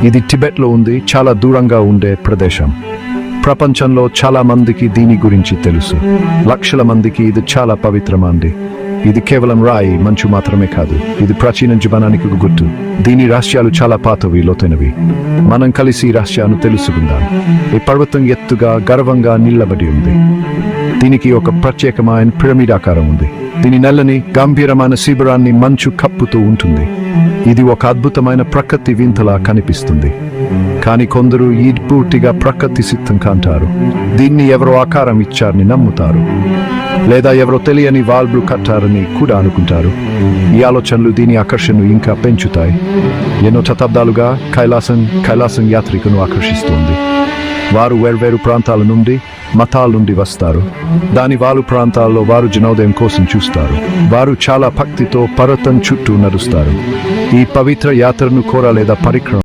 ఇది టిబెట్లో ఉంది, చాలా దూరంగా ఉండే ప్రదేశం. ప్రపంచంలో చాలా మందికి దీని గురించి తెలుసు. లక్షల మందికి ఇది చాలా పవిత్రమైనది. ఇది కేవలం రాయి మంచు మాత్రమే కాదు, ఇది ప్రాచీన జీవనానికి ఒక గుర్తు. దీని రహస్యాలు చాలా పాతవి, లోతైనవి. మనం కలిసి ఈ రహస్యాన్ని తెలుసుకుందాం. ఈ పర్వతం ఎత్తుగా గర్వంగా నిలబడి ఉంది. దీనికి ఒక ప్రత్యేకమైన పిరమిడ్ ఆకారం ఉంది. దీని నల్లని గంభీరమైన శిబిరాన్ని మంచు కప్పుతూ ఉంటుంది. ఇది ఒక అద్భుతమైన ప్రకృతి వింతలా కనిపిస్తుంది. కానీ కొందరు ఈ పూర్తిగా ప్రకృతి సిద్ధం కంటారు. దీన్ని ఎవరో ఆకారం ఇచ్చారని నమ్ముతారు, లేదా ఎవరో తెలియని వాల్బులు కట్టారని కూడా అనుకుంటారు. ఈ ఆలోచనలు దీని ఆకర్షణను ఇంకా పెంచుతాయి. ఎన్నో శతాబ్దాలుగా కైలాసం యాత్రికును ఆకర్షిస్తుంది. వారు వేర్వేరు ప్రాంతాల నుండి, మతాల నుండి వస్తారు. వాళ్ళ ప్రాంతాల్లో వారు జనోదయం కోసం చూస్తారు. వారు చాలా భక్తితో పర్వతం చుట్టూ నడుస్తారు. ఈ పవిత్ర యాత్రను కోర లేదా పరిక్రమ